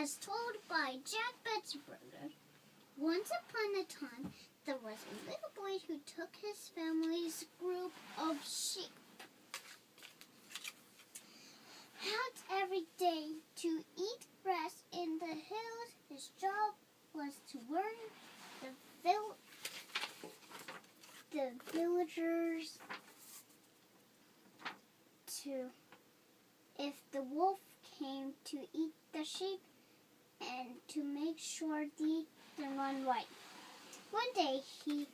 as told by Jack Betzberger. Once upon a time, there was a little boy who took his family's group of sheep out every day to eat grass in the hills. His job was to warn the villagers if the wolf came to eat the sheep and to make sure they run right. One day he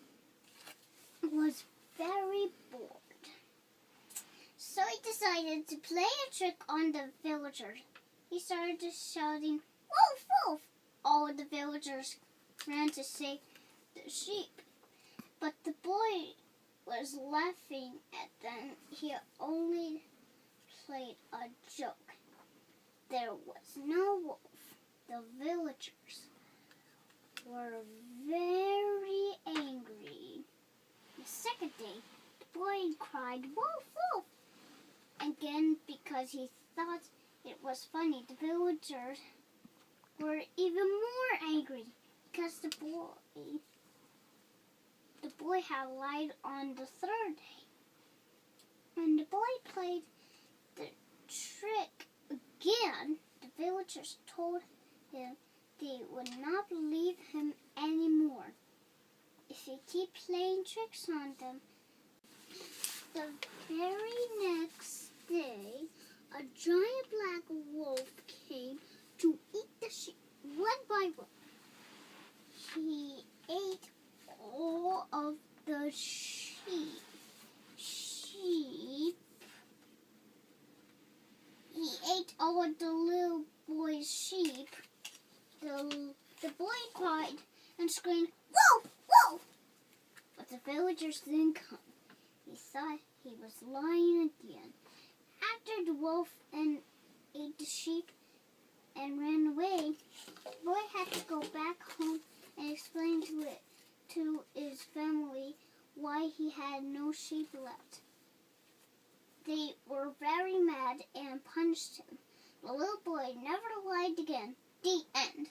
was very bored, so he decided to play a trick on the villagers. He started shouting, "Wolf, wolf!" All the villagers ran to save the sheep, but the boy was laughing at them. He only played a joke. There was no wolf. The villagers were very angry. The second day, the boy cried, "Wolf, wolf!" again because he thought it was funny. The villagers were even more angry because the boy had lied on the third day. When the boy played the trick again, the villagers told him they would not believe him anymore if he kept playing tricks on them. The very next day, a giant black wolf came to eat the sheep one by one. He ate all of the sheep. He ate all of the little boy's sheep. The boy cried and screamed, "Wolf! Wolf!" But the villagers didn't come. He thought he was lying again. After the wolf ate the sheep and ran away, the boy had to go back home and explain to his family why he had no sheep left. They were very mad and punished him. The little boy never lied again. The end.